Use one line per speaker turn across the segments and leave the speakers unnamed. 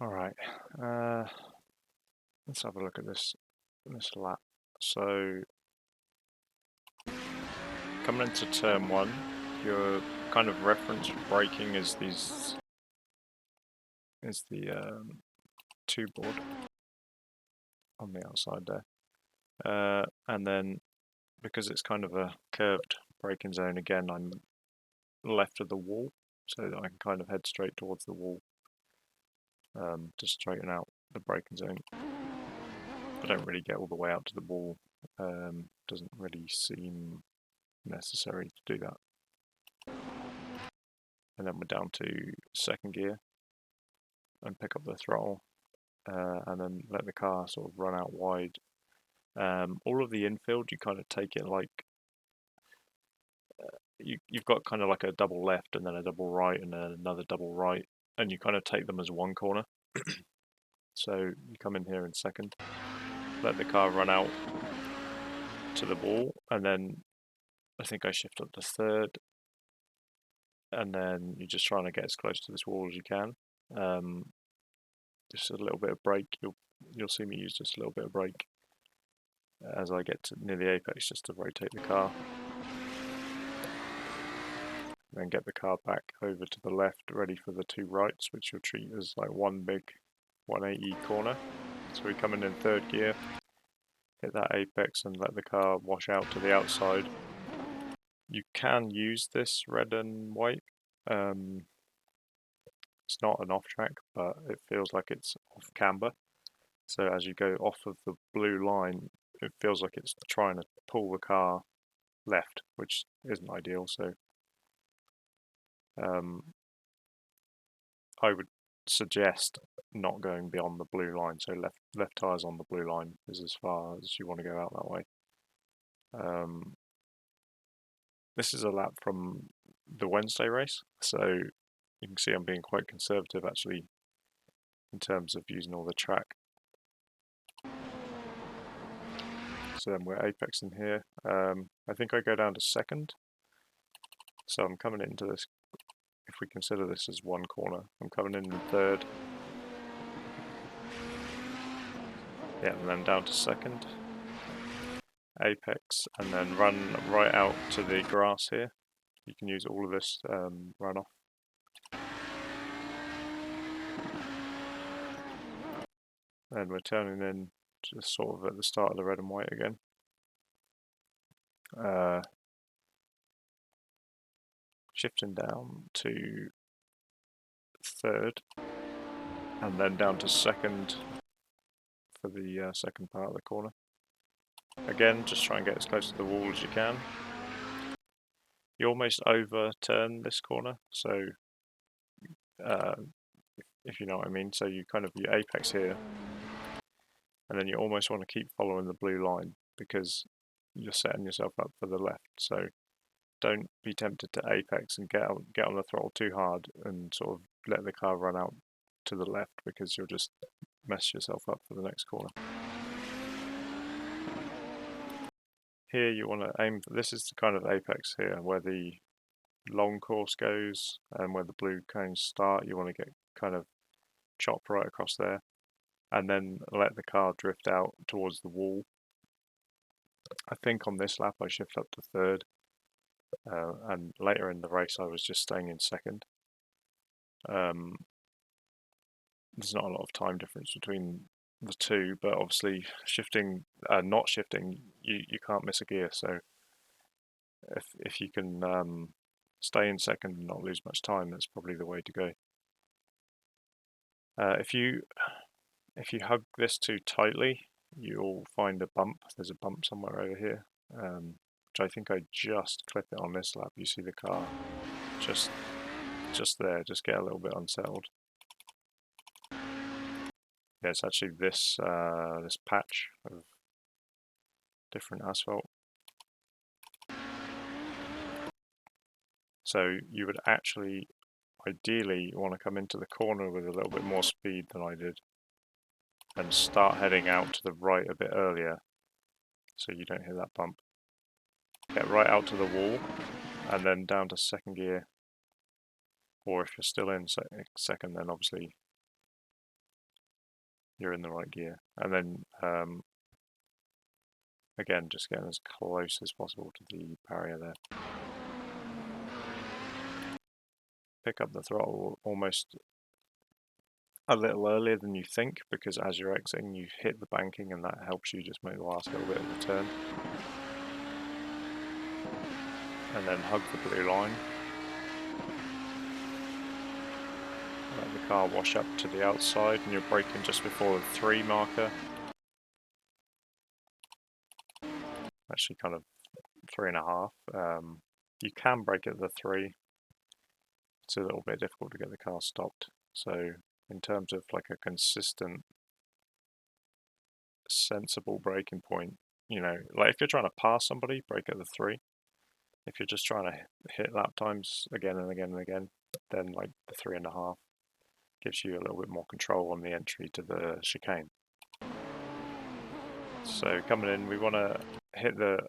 Alright, let's have a look at this lap. So, coming into turn 1, your kind of reference for braking is the 2 board on the outside there. And then, because it's kind of a curved braking zone, again, I'm left of the wall, so that I can kind of head straight towards the wall to straighten out the braking zone. I don't really get all the way out to the wall, doesn't really seem necessary to do that. And then we're down to second gear and pick up the throttle and then let the car sort of run out wide. All of the infield, you kind of take it like you've got kind of like a double left and then a double right and then another double right, and you kind of take them as one corner. So you come in here in second, let the car run out to the wall, and then I think I shift up to third, and then you're just trying to get as close to this wall as you can. Just a little bit of brake. You'll see me use just a little bit of brake as I get to near the apex, just to rotate the car. Then get the car back over to the left, ready for the 2 rights, which you'll treat as like one big 180 corner. So we come in third gear, hit that apex and let the car wash out to the outside. You can use this red and white. It's not an off track, but it feels like it's off camber. So as you go off of the blue line, it feels like it's trying to pull the car left, which isn't ideal. So I would suggest not going beyond the blue line. So left tires on the blue line is as far as you want to go out that way. This is a lap from the Wednesday race, so you can see I'm being quite conservative actually in terms of using all the track. So then we're apexing here. I think I go down to second. So I'm coming into this, if we consider this as one corner, I'm coming in third. Yeah, and then down to second. Apex, and then run right out to the grass here. You can use all of this runoff. And we're turning in just sort of at the start of the red and white again. Shifting down to third, and then down to second for the second part of the corner. Again, just try and get as close to the wall as you can. You almost overturn this corner, so if you know what I mean. So you kind of, you apex here, and then you almost want to keep following the blue line because you're setting yourself up for the left. So don't be tempted to apex and get on the throttle too hard and sort of let the car run out to the left, because you'll just mess yourself up for the next corner. Here you want to aim for, this is the kind of apex here where the long course goes and where the blue cones start. You want to get kind of chop right across there and then let the car drift out towards the wall. I think on this lap I shift up to third, and later in the race I was just staying in second. There's not a lot of time difference between the two, but obviously shifting, not shifting, you can't miss a gear. So if you can stay in second and not lose much time, that's probably the way to go. If you hug this too tightly, you'll find a bump. There's a bump somewhere over here, which I think I just clip it on this lap. You see the car just there, just get a little bit unsettled. Yeah, it's actually this this patch of different asphalt. So you would actually, ideally, want to come into the corner with a little bit more speed than I did, and start heading out to the right a bit earlier, so you don't hit that bump. Get right out to the wall, and then down to second gear. Or if you're still in second, then obviously you're in the right gear. And then again, just getting as close as possible to the barrier there. Pick up the throttle almost a little earlier than you think, because as you're exiting you hit the banking and that helps you just make the last little bit of the turn. And then hug the blue line. Let the car wash up to the outside and you're braking just before the 3 marker. Actually kind of 3.5. You can brake at the 3. It's a little bit difficult to get the car stopped. So in terms of like a consistent, sensible braking point, you know, like if you're trying to pass somebody, brake at the 3. If you're just trying to hit lap times again and again and again, then like the 3.5 gives you a little bit more control on the entry to the chicane. So coming in, we want to hit the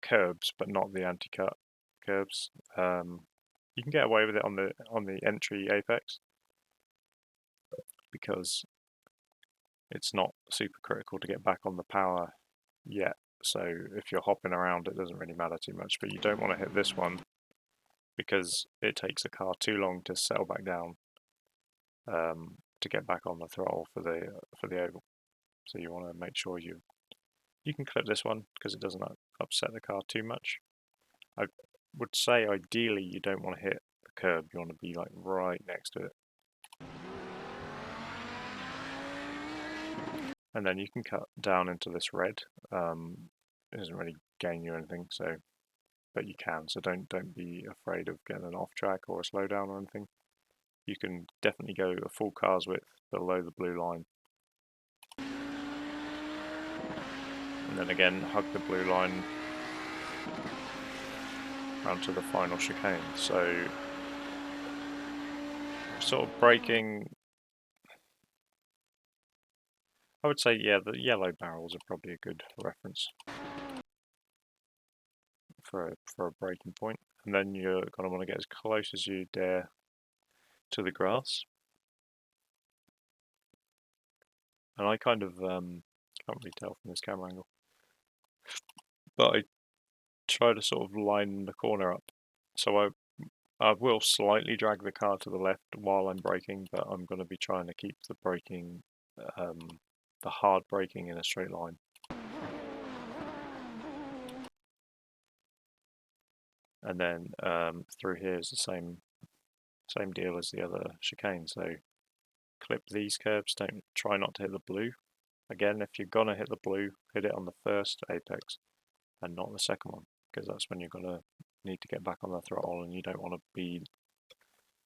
curbs, but not the anti-cut curbs. You can get away with it on the entry apex because it's not super critical to get back on the power yet. So if you're hopping around, it doesn't really matter too much. But you don't want to hit this one because it takes the car too long to settle back down to get back on the throttle for the oval. So you want to make sure you can clip this one because it doesn't upset the car too much. I would say ideally you don't want to hit the curb, you want to be like right next to it. And then you can cut down into this red. It doesn't really gain you anything, so but you can, so don't be afraid of getting an off track or a slowdown or anything. You can definitely go a full car's width below the blue line. And then again, hug the blue line round to the final chicane. So sort of braking, I would say, yeah, the yellow barrels are probably a good reference for a braking point. And then you're going to want to get as close as you dare to the grass. And I kind of can't really tell from this camera angle, but I try to sort of line the corner up. So I will slightly drag the car to the left while I'm braking, but I'm going to be trying to keep the braking, the hard braking in a straight line. And then through here is the same deal as the other chicane. So clip these curves. Don't try not to hit the blue. Again, if you're gonna hit the blue, hit it on the first apex and not the second one, because that's when you're gonna need to get back on the throttle and you don't want to be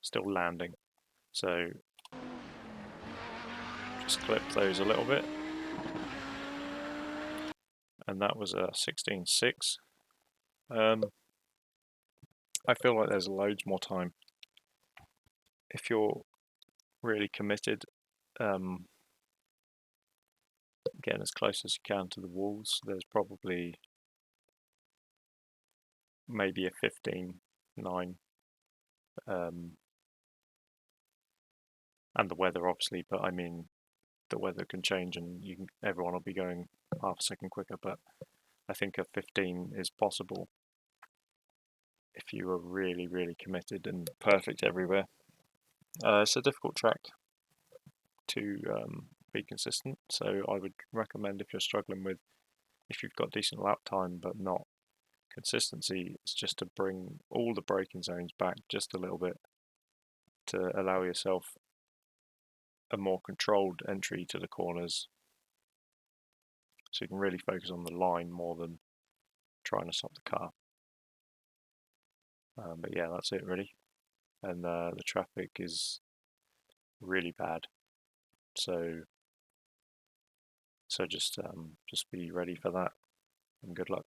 still landing. So just clip those a little bit. And that was a 16.6. I feel like there's loads more time. If you're really committed, getting as close as you can to the walls, there's probably maybe a 15.9. And the weather obviously, but I mean the weather can change and everyone will be going half a second quicker, but I think a 15 is possible if you are really, really committed and perfect everywhere. It's a difficult track to be consistent, so I would recommend if you're struggling with, if you've got decent lap time but not consistency, it's just to bring all the braking zones back just a little bit to allow yourself a more controlled entry to the corners, so you can really focus on the line more than trying to stop the car. But yeah, that's it really. And the traffic is really bad, so just be ready for that, and good luck.